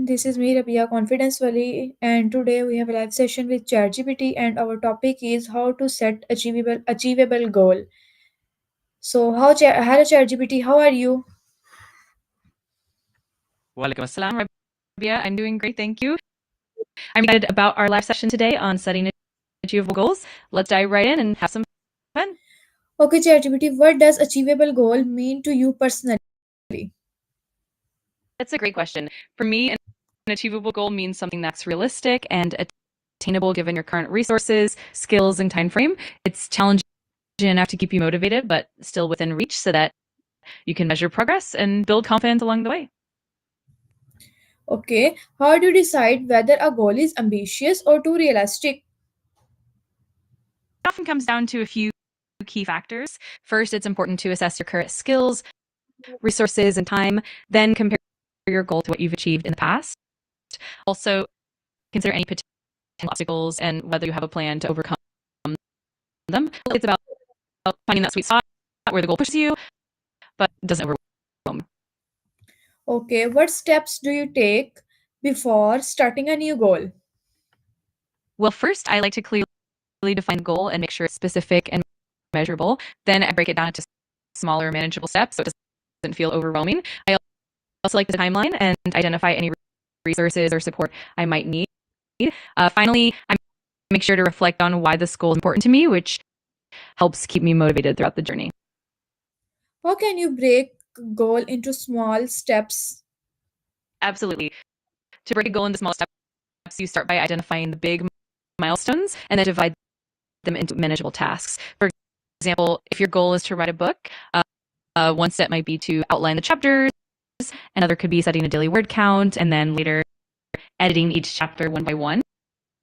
This is me, Rabia Confidence Wali, and today we have a live session with ChatGPT, and our topic is how to set achievable goal. So, hello ChatGPT, how are you? Walaikum assalam, Rabia. I'm doing great, thank you. I'm excited about our live session today on setting achievable goals. Let's dive right in and have some fun. Okay, ChatGPT, what does achievable goal mean to you personally? That's a great question. For me, an achievable goal means something that's realistic and attainable given your current resources, skills, and time frame. It's challenging enough to keep you motivated, but still within reach so that you can measure progress and build confidence along the way. Okay, how do you decide whether a goal is ambitious or too realistic? It often comes down to a few key factors. First, it's important to assess your current skills, resources, and time, then compare your goal to what you've achieved in the past. Also, consider any potential obstacles and whether you have a plan to overcome them. It's about finding that sweet spot where the goal pushes you, but doesn't overwhelm. Okay, what steps do you take before starting a new goal? Well, first, I like to clearly define the goal and make sure it's specific and measurable. Then I break it down into smaller, manageable steps so it doesn't feel overwhelming. I also like the timeline and identify any resources or support I might need. Finally, I make sure to reflect on why this goal is important to me, which helps keep me motivated throughout the journey. How can you break goal into small steps? Absolutely. To break a goal into small steps, you start by identifying the big milestones and then divide them into manageable tasks. For example, if your goal is to write a book, one step might be to outline the chapters. Another could be setting a daily word count and then later editing each chapter one by one.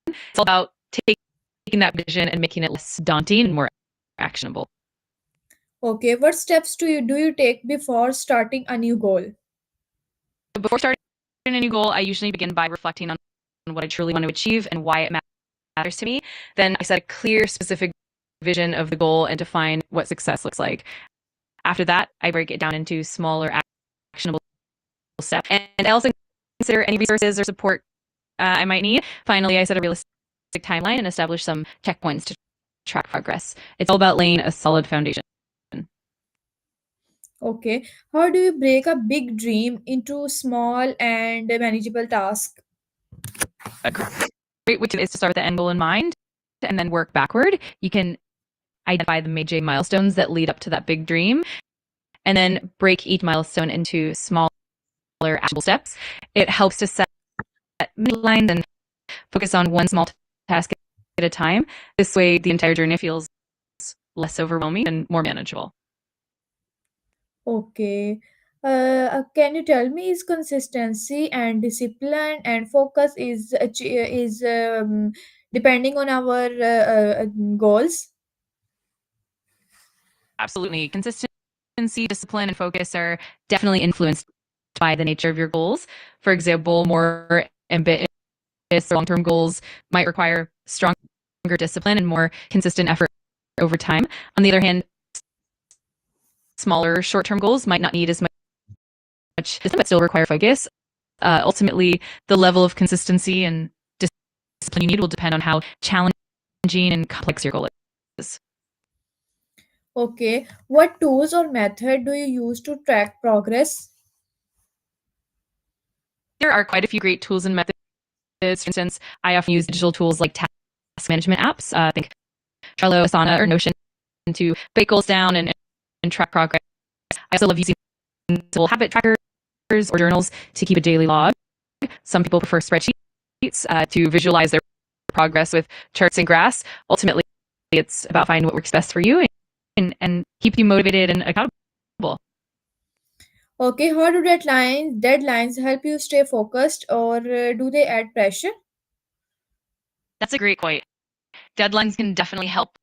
It's all about taking that vision and making it less daunting and more actionable. Okay, what steps do you take before starting a new goal? Before starting a new goal, I usually begin by reflecting on what I truly want to achieve and why it matters to me. Then I set a clear, specific vision of the goal and define what success looks like. After that, I break it down into smaller, actionable steps. And I also consider any resources or support I might need. Finally, I set a realistic timeline and establish some checkpoints to track progress. It's all about laying a solid foundation. Okay, how do you break a big dream into small and manageable tasks? A great way is to start with the end goal in mind and then work backward. You can identify the major milestones that lead up to that big dream and then break each milestone into smaller actionable steps. It helps to set lines and focus on one small task at a time. This way, the entire journey feels less overwhelming and more manageable. Okay, can you tell me is consistency and discipline and focus is depending on our goals? Absolutely. Consistency, discipline, and focus are definitely influenced by the nature of your goals. For example, more ambitious or long-term goals might require stronger discipline and more consistent effort over time. On the other hand, smaller short-term goals might not need as much discipline, but still require focus. Ultimately, the level of consistency and discipline you need will depend on how challenging and complex your goal is. Okay, what tools or method do you use to track progress? There are quite a few great tools and methods. For instance, I often use digital tools like task management apps, think Trello, Asana, or Notion to break goals down and track progress. I also love using simple habit trackers or journals to keep a daily log. Some people prefer spreadsheets to visualize their progress with charts and graphs. Ultimately, it's about finding what works best for you and keep you motivated and accountable. Okay, how do deadlines help you stay focused or do they add pressure? That's a great point. Deadlines can definitely help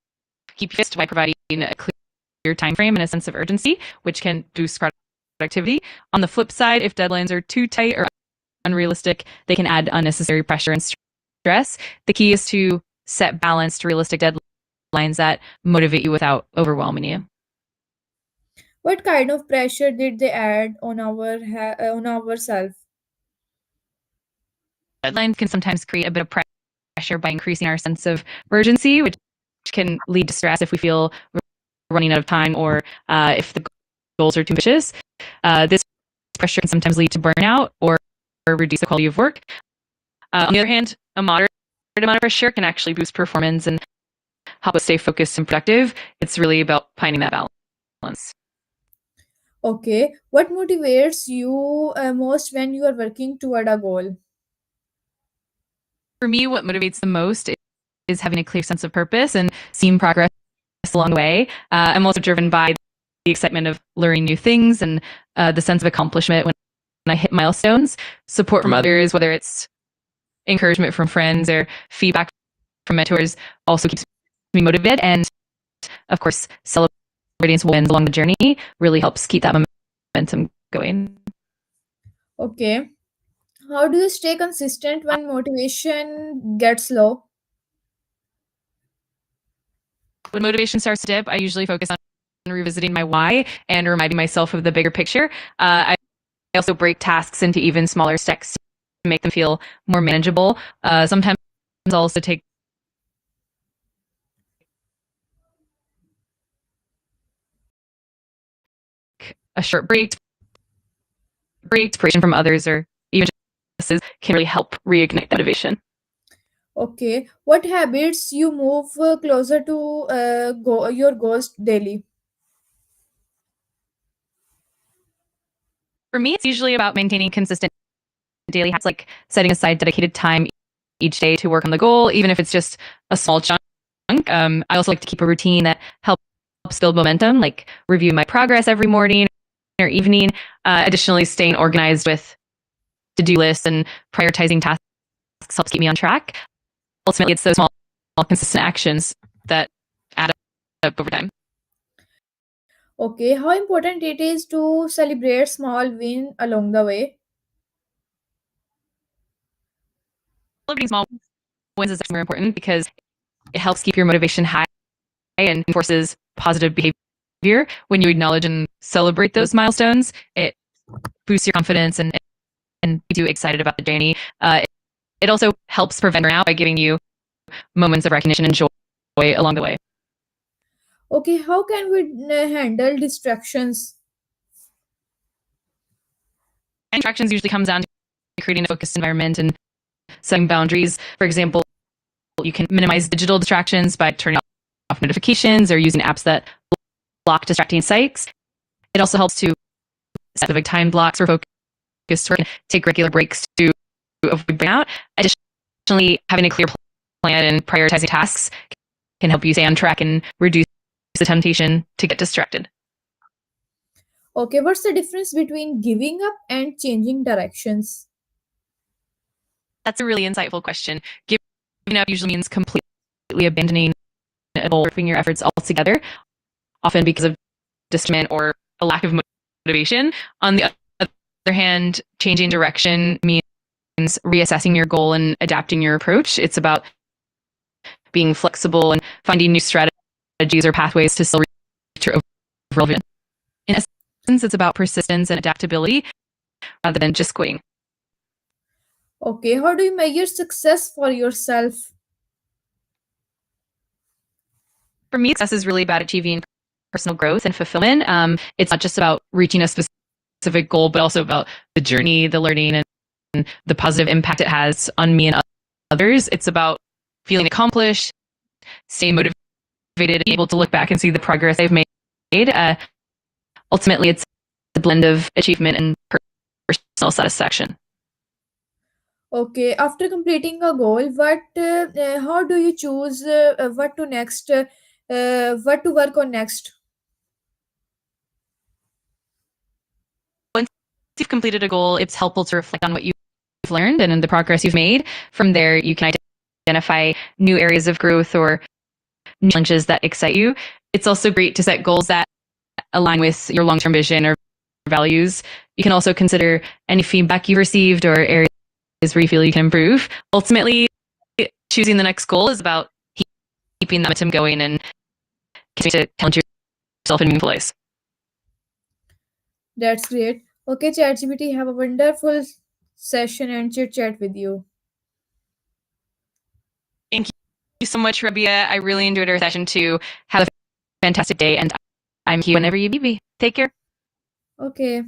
keep you focused by providing a clear time frame and a sense of urgency, which can boost productivity. On the flip side, if deadlines are too tight or unrealistic, they can add unnecessary pressure and stress. The key is to set balanced, realistic deadlines that motivate you without overwhelming you. What kind of pressure did they add on on ourselves? deadlines can sometimes create a bit of pressure by increasing our sense of urgency, which can lead to stress if we feel running out of time or if the goals are too ambitious. This pressure can sometimes lead to burnout or reduce the quality of work. On the other hand, a moderate amount of pressure can actually boost performance and help us stay focused and productive. It's really about finding that balance. Okay, what motivates you most when you are working toward a goal? For me, what motivates the most is having a clear sense of purpose and seeing progress along the way. I'm also driven by the excitement of learning new things and the sense of accomplishment when I hit milestones. Support from others, whether it's encouragement from friends or feedback from mentors, also keeps me motivated. And of course, celebrating small wins along the journey really helps keep that momentum going. Okay, how do you stay consistent when motivation gets low? When motivation starts to dip, I usually focus on revisiting my why and reminding myself of the bigger picture. I also break tasks into even smaller steps to make them feel more manageable. Sometimes I'll also take a short break, inspiration from others, or even just can really help reignite that motivation. Okay, what habits you move closer to your goals daily? For me, it's usually about maintaining consistent daily habits, like setting aside dedicated time each day to work on the goal, even if it's just a small chunk. I also like to keep a routine that helps build momentum, like review my progress every morning or evening. Additionally, staying organized with to-do lists and prioritizing tasks helps keep me on track. Ultimately, it's those small, consistent actions that add up over time. Okay, how important it is to celebrate small win along the way? Celebrating small wins is more important because it helps keep your motivation high and enforces positive behavior. When you acknowledge and celebrate those milestones, it boosts your confidence and keeps you excited about the journey. It also helps prevent burnout by giving you moments of recognition and joy along the way. Okay, how can we handle distractions? And distractions usually comes down to creating a focused environment and setting boundaries. For example, you can minimize digital distractions by turning off notifications or using apps that block distracting sites. It also helps to set specific time blocks for focused work and take regular breaks to avoid burnout. Additionally, having a clear plan and prioritizing tasks can help you stay on track and reduce the temptation to get distracted. Okay, what's the difference between giving up and changing directions? That's a really insightful question. Giving up usually means completely abandoning a goal or dropping your efforts altogether, often because of discouragement or a lack of motivation. On the other hand, changing direction means reassessing your goal and adapting your approach. It's about being flexible and finding new strategies or pathways to still reach your overall vision. In essence, it's about persistence and adaptability rather than just quitting. Okay, how do you measure success for yourself? For me, success is really about achieving personal growth and fulfillment. It's not just about reaching a specific goal, but also about the journey, the learning, and the positive impact it has on me and others. It's about feeling accomplished, staying motivated, and able to look back and see the progress I've made. Ultimately, it's a blend of achievement and personal satisfaction. Okay, after completing a goal, how do you choose what to work on next? Once you've completed a goal, it's helpful to reflect on what you've learned and the progress you've made. From there, you can identify new areas of growth or new challenges that excite you. It's also great to set goals that align with your long term vision or values. You can also consider any feedback you've received or areas where you feel you can improve. Ultimately, choosing the next goal is about keeping that momentum going and continuing to challenge yourself in meaningful ways. That's great. Okay, ChatGPT, have a wonderful session and chit chat with you. so much, Rabia. I really enjoyed our session too. Have a fantastic day, and I'm here whenever you need me. Take care. Okay.